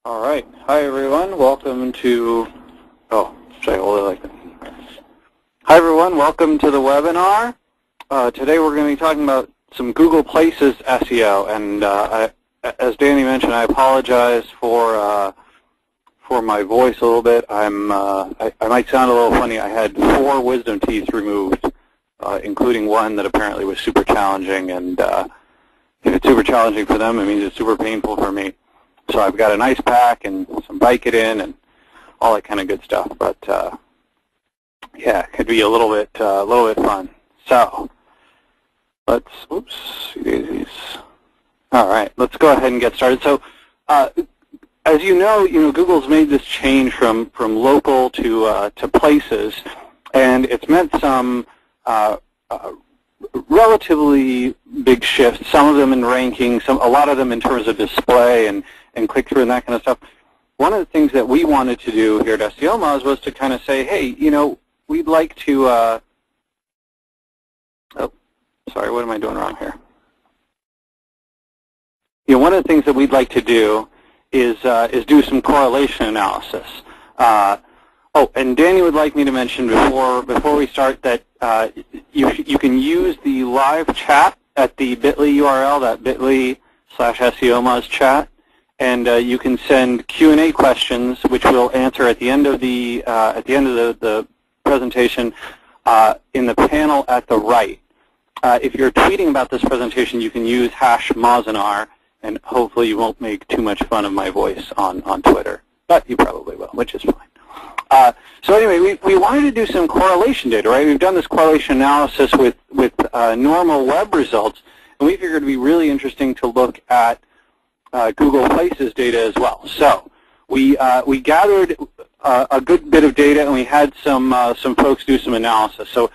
All right. Hi, everyone. Welcome to, should I hold it like that? Hi, everyone. Welcome to the webinar. Today we're going to be talking about some Google Places SEO. And as Danny mentioned, I apologize for my voice a little bit. I might sound a little funny. I had 4 wisdom teeth removed, including one that apparently was super challenging. And if it's super challenging for them, it means it's super painful for me. So I've got an ice pack and some Vicodin and all that kind of good stuff. But yeah, it could be a little bit fun. So let's, all right, let's go ahead and get started. So as you know, Google's made this change from local to places, and it's meant some relatively big shifts. Some of them in ranking, a lot of them in terms of display and click-through and that kind of stuff. One of the things that we wanted to do here at SEO Moz was to kind of say, hey, we'd like to, oh, sorry, what am I doing wrong here? One of the things that we'd like to do is do some correlation analysis. Oh, and Danny would like me to mention before we start that you can use the live chat at the bit.ly URL, that bit.ly/SEO Moz chat. And you can send Q&A questions, which we'll answer at the end of the presentation in the panel at the right. If you're tweeting about this presentation, you can use #Mozinar, and hopefully you won't make too much fun of my voice on Twitter, but you probably will, which is fine. So anyway, we wanted to do some correlation data, right? We've done this correlation analysis with normal web results, and we figured it would be really interesting to look at Google Places data as well. So we gathered a good bit of data, and we had some folks do some analysis. So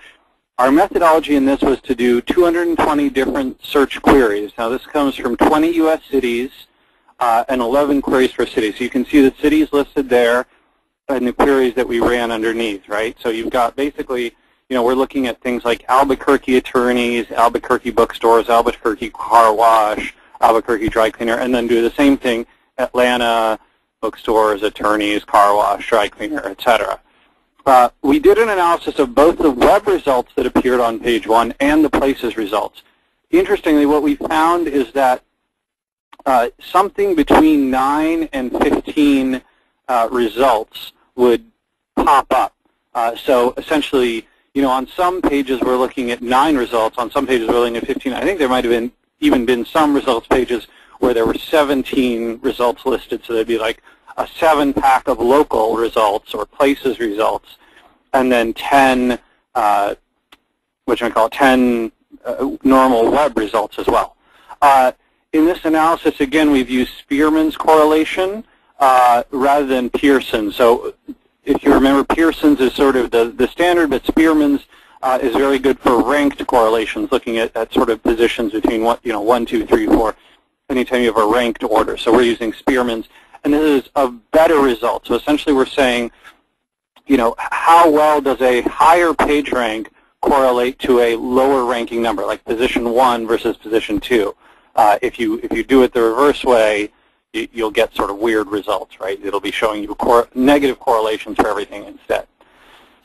our methodology in this was to do 220 different search queries. Now this comes from 20 U.S. cities and 11 queries per city. So you can see the cities listed there and the queries that we ran underneath, right? So you've got basically, we're looking at things like Albuquerque attorneys, Albuquerque bookstores, Albuquerque car wash, Albuquerque dry cleaner, and then do the same thing, Atlanta, bookstores, attorneys, car wash, dry cleaner, etc. We did an analysis of both the web results that appeared on page 1 and the places results. Interestingly, what we found is that something between 9 and 15 results would pop up. So essentially, on some pages we're looking at 9 results, on some pages we're looking at 15. I think there might have even been some results pages where there were 17 results listed, so there'd be like a 7-pack of local results or places results, and then 10, 10 normal web results as well. In this analysis, again, we've used Spearman's correlation rather than Pearson's. So if you remember, Pearson's is sort of the standard, but Spearman's is very good for ranked correlations, looking at sort of positions between 1, 2, 3, 4, anytime you have a ranked order. So we're using Spearman's, and this is a better result. So essentially we're saying, how well does a higher page rank correlate to a lower ranking number, like position 1 versus position 2? If you do it the reverse way, you'll get sort of weird results, right? It'll be showing you negative correlations for everything instead.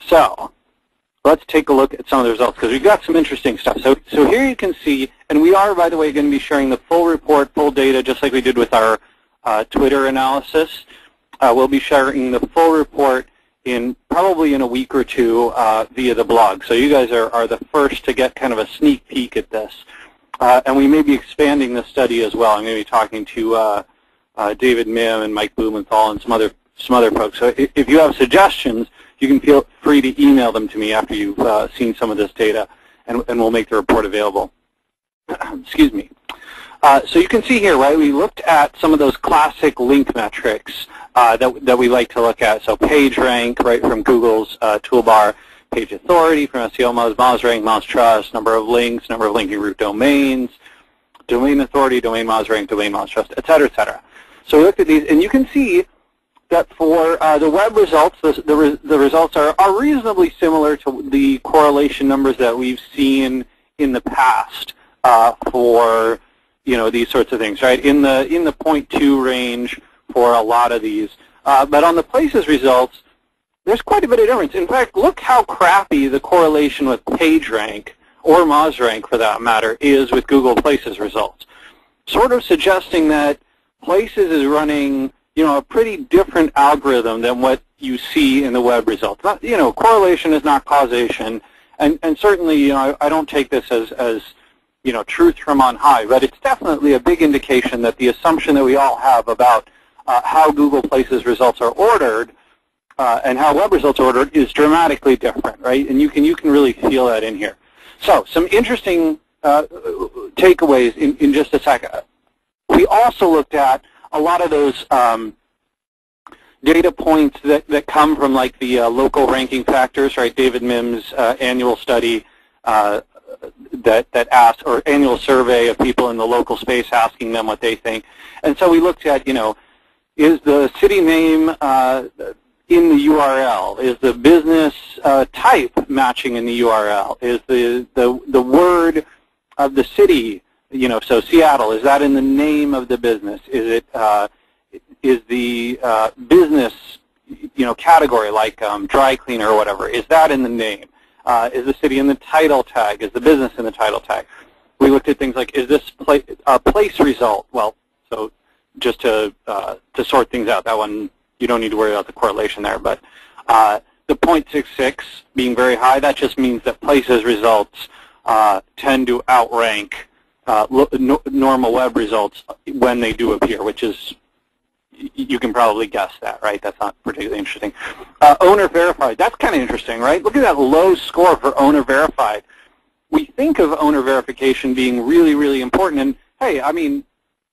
So let's take a look at some of the results, because we've got some interesting stuff. So here you can see, and we are, by the way, going to be sharing the full report, full data, just like we did with our Twitter analysis. We'll be sharing the full report probably in a week or two via the blog. So you guys are the first to get kind of a sneak peek at this. And we may be expanding the study as well. I'm going to be talking to David Mim and Mike Blumenthal and some other folks. So if you have suggestions, you can feel free to email them to me after you've seen some of this data, and we'll make the report available. Excuse me. So you can see here, right, we looked at some of those classic link metrics that we like to look at. So page rank, right, from Google's toolbar, page authority from SEO Moz, Moz rank, Moz trust, number of links, number of linking root domains, domain authority, domain Moz rank, domain Moz trust, et cetera, et cetera. So we looked at these, and you can see that for the web results, the results are reasonably similar to the correlation numbers that we've seen in the past for these sorts of things, right? In the 0.2 range for a lot of these. But on the places results, there's quite a bit of difference. In fact, look how crappy the correlation with PageRank, or MozRank for that matter, is with Google Places results. Sort of suggesting that Places is running, a pretty different algorithm than what you see in the web results. Not, correlation is not causation, and certainly, I don't take this as truth from on high, but it's definitely a big indication that the assumption that we all have about how Google Places results are ordered and how web results are ordered is dramatically different, right? And you can really feel that in here. So some interesting takeaways in just a second. We also looked at a lot of those data points that come from like the local ranking factors, right? David Mims' annual study that asked, or annual survey of people in the local space asking them what they think. And so we looked at, is the city name in the URL? Is the business type matching in the URL? Is the word of the city, so Seattle, is that in the name of the business? Is it is the business category like dry cleaner or whatever? Is that in the name? Is the city in the title tag? Is the business in the title tag? We looked at things like, is this place result? Well, so just to sort things out, that one you don't need to worry about the correlation there. But the 0.66 being very high, that just means that Places results tend to outrank normal web results when they do appear, which is, you can probably guess that, right? That's not particularly interesting. Owner verified, that's kind of interesting, right? Look at that low score for owner verified. We think of owner verification being really, really important, and hey, I mean,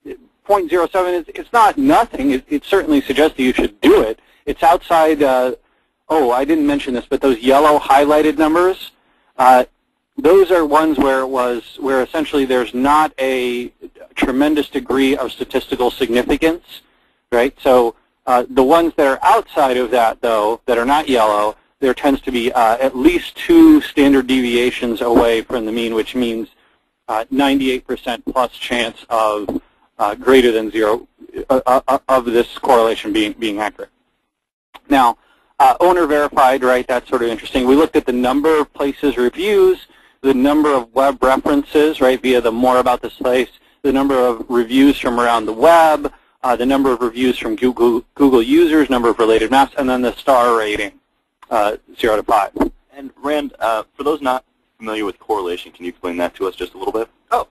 0.07 it's not nothing. It certainly suggests that you should do it. It's outside, oh, I didn't mention this, but those yellow highlighted numbers, those are ones where essentially there's not a tremendous degree of statistical significance, right? So the ones that are outside of that, though, that are not yellow, there tends to be at least 2 standard deviations away from the mean, which means 98% plus chance of greater than 0 of this correlation being accurate. Now, owner verified, right? That's sort of interesting. We looked at the number of Places reviews, the number of web references, right, via the more about this place, the number of reviews from around the web, the number of reviews from Google users, number of related maps, and then the star rating, 0 to 5. And Rand, for those not familiar with correlation, can you explain that to us just a little bit? Oh,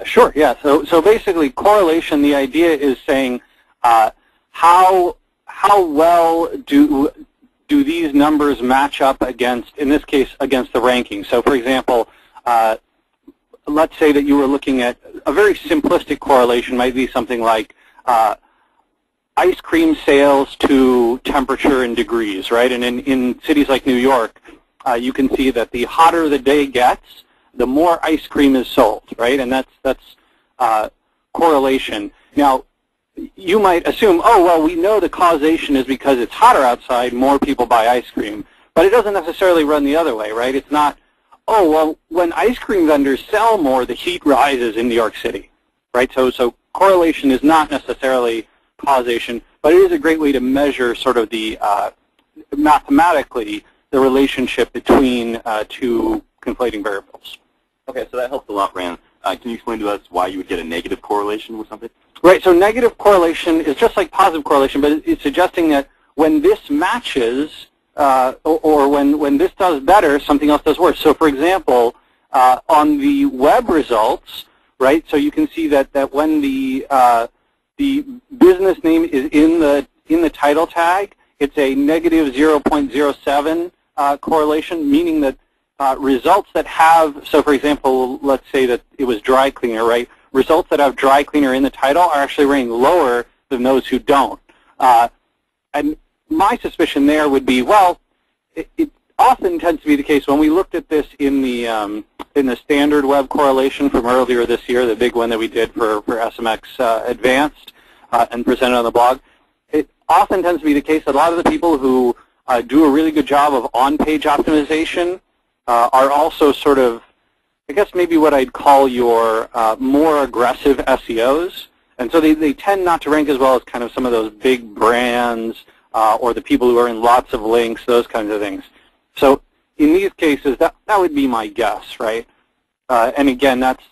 sure, yeah. So basically, correlation, the idea is saying how well do these numbers match up against, in this case, against the ranking. So for example, let's say that you were looking at a very simplistic correlation, might be something like ice cream sales to temperature in degrees, right? And in cities like New York, you can see that the hotter the day gets, the more ice cream is sold, right? And that's correlation. Now, you might assume, oh, well, we know the causation is because it's hotter outside, more people buy ice cream. But it doesn't necessarily run the other way, right? It's not, oh, well, when ice cream vendors sell more, the heat rises in New York City, right? So correlation is not necessarily causation, but it is a great way to measure sort of the, mathematically, the relationship between 2 conflating variables. Okay, so that helps a lot, Rand. Can you explain to us why you would get a negative correlation with something? Right, so negative correlation is just like positive correlation, but it's suggesting that when this matches, or when this does better, something else does worse. So for example, on the web results, right, so you can see that when the business name is in the title tag, it's a negative 0.07 correlation, meaning that results that have, so for example, let's say that it was dry cleaner, right? Results that have dry cleaner in the title are actually ranked lower than those who don't. And my suspicion there would be, well, it often tends to be the case when we looked at this in the standard web correlation from earlier this year, the big one that we did for SMX Advanced and presented on the blog. It often tends to be the case that a lot of the people who do a really good job of on-page optimization are also sort of, I guess maybe what I'd call your more aggressive SEOs. And so they tend not to rank as well as kind of some of those big brands or the people who are in lots of links, those kinds of things. So in these cases, that would be my guess, right? And again, that's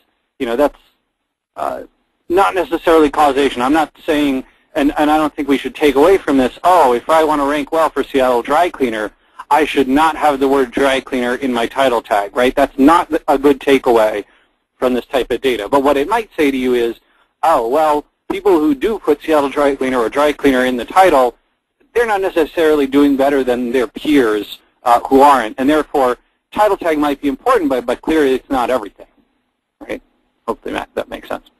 not necessarily causation. I'm not saying, and I don't think we should take away from this, oh, if I want to rank well for Seattle Dry Cleaner, I should not have the word dry cleaner in my title tag, right? That's not a good takeaway from this type of data. But what it might say to you is, oh, well, people who do put Seattle Dry Cleaner or Dry Cleaner in the title, they're not necessarily doing better than their peers who aren't. And therefore, title tag might be important, but clearly it's not everything, right? Hopefully that makes sense.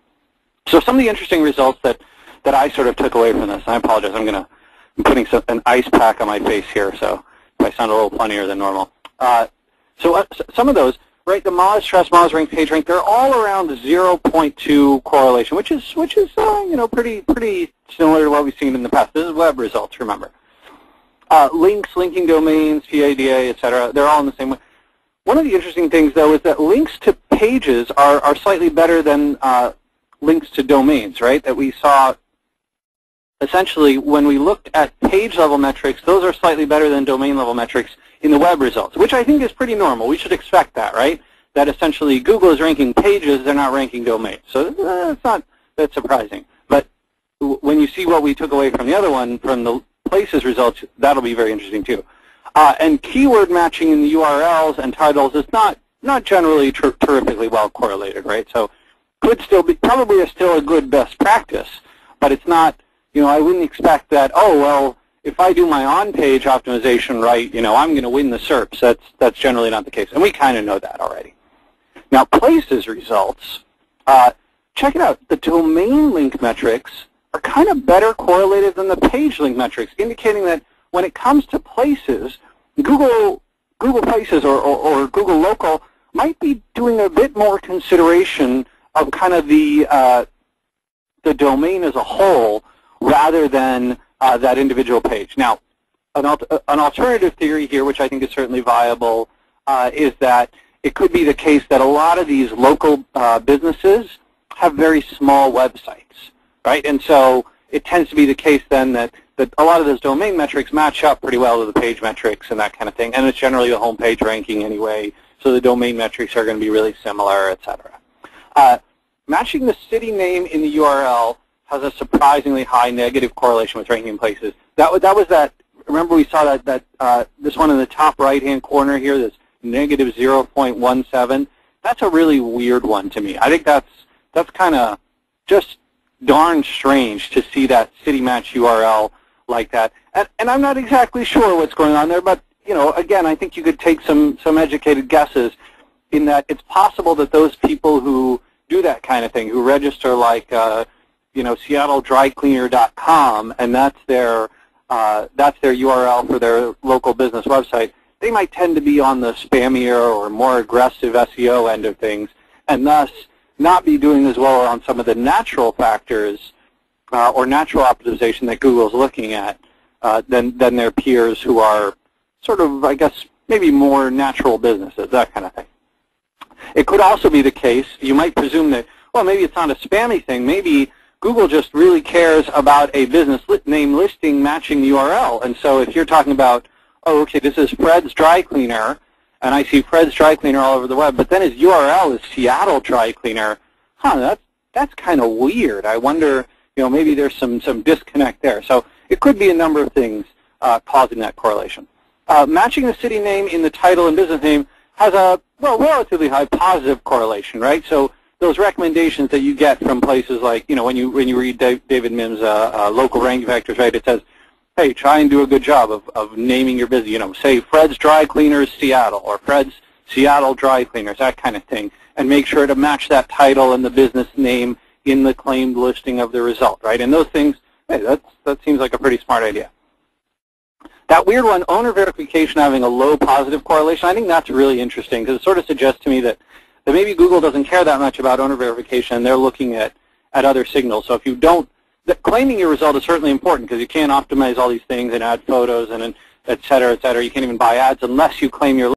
So some of the interesting results that I sort of took away from this, and I apologize, I'm putting an ice pack on my face here, so I sound a little funnier than normal. So some of those, right, the Moz Trust, Moz Rank, PageRank, they're all around 0.2 correlation, which is pretty similar to what we've seen in the past. This is web results, remember. Links, linking domains, PIDA, et cetera, they're all in the same way. One of the interesting things, though, is that links to pages are slightly better than links to domains, right, that we saw. Essentially, when we looked at page-level metrics, those are slightly better than domain-level metrics in the web results, which I think is pretty normal. We should expect that, right? That essentially Google is ranking pages, they're not ranking domains. So it's not that surprising. But when you see what we took away from the other one, from the places results, that'll be very interesting too. And keyword matching in the URLs and titles is not generally terrifically well correlated, right? So could still be, probably is still a good best practice, but it's not, I wouldn't expect that, oh, well, if I do my on-page optimization right, I'm going to win the SERPs. That's generally not the case, and we kind of know that already. Now, places results, check it out. The domain link metrics are kind of better correlated than the page link metrics, indicating that when it comes to places, Google Places or Google Local might be doing a bit more consideration of kind of the domain as a whole, rather than that individual page. Now, an alternative theory here, which I think is certainly viable, is that it could be the case that a lot of these local businesses have very small websites, right? And so it tends to be the case then that a lot of those domain metrics match up pretty well to the page metrics and that kind of thing. And it's generally the homepage ranking anyway, so the domain metrics are going to be really similar, et cetera. Matching the city name in the URL has a surprisingly high negative correlation with ranking places. That was that. Remember, we saw that this one in the top right-hand corner here, this negative 0.17. That's a really weird one to me. I think that's kind of just darn strange to see that city match URL like that. And I'm not exactly sure what's going on there, but again, I think you could take some educated guesses in that it's possible that those people who do that kind of thing, who register like SeattleDryCleaner.com, and that's their URL for their local business website, they might tend to be on the spammier or more aggressive SEO end of things, and thus not be doing as well on some of the natural factors or natural optimization that Google's looking at than their peers who are sort of, I guess, maybe more natural businesses, that kind of thing. It could also be the case, you might presume that, well, maybe it's not a spammy thing, maybe Google just really cares about a business name listing matching the URL. And so if you're talking about, oh, okay, this is Fred's Dry Cleaner, and I see Fred's Dry Cleaner all over the web, but then his URL is Seattle Dry Cleaner, that's kind of weird. I wonder, maybe there's some disconnect there. So it could be a number of things causing that correlation. Matching the city name in the title and business name has a, relatively high positive correlation, right? So those recommendations that you get from places like, when you read David Mims' local ranking factors, right, it says, hey, try and do a good job of naming your business, say Fred's Dry Cleaners Seattle or Fred's Seattle Dry Cleaners, that kind of thing, and make sure to match that title and the business name in the claimed listing of the result, right? And those things, hey, that seems like a pretty smart idea. That weird one, owner verification having a low positive correlation, I think that's really interesting because it sort of suggests to me that maybe Google doesn't care that much about owner verification and they're looking at other signals. So if you don't, claiming your result is certainly important because you can't optimize all these things and add photos and et cetera, et cetera. You can't even buy ads unless you claim your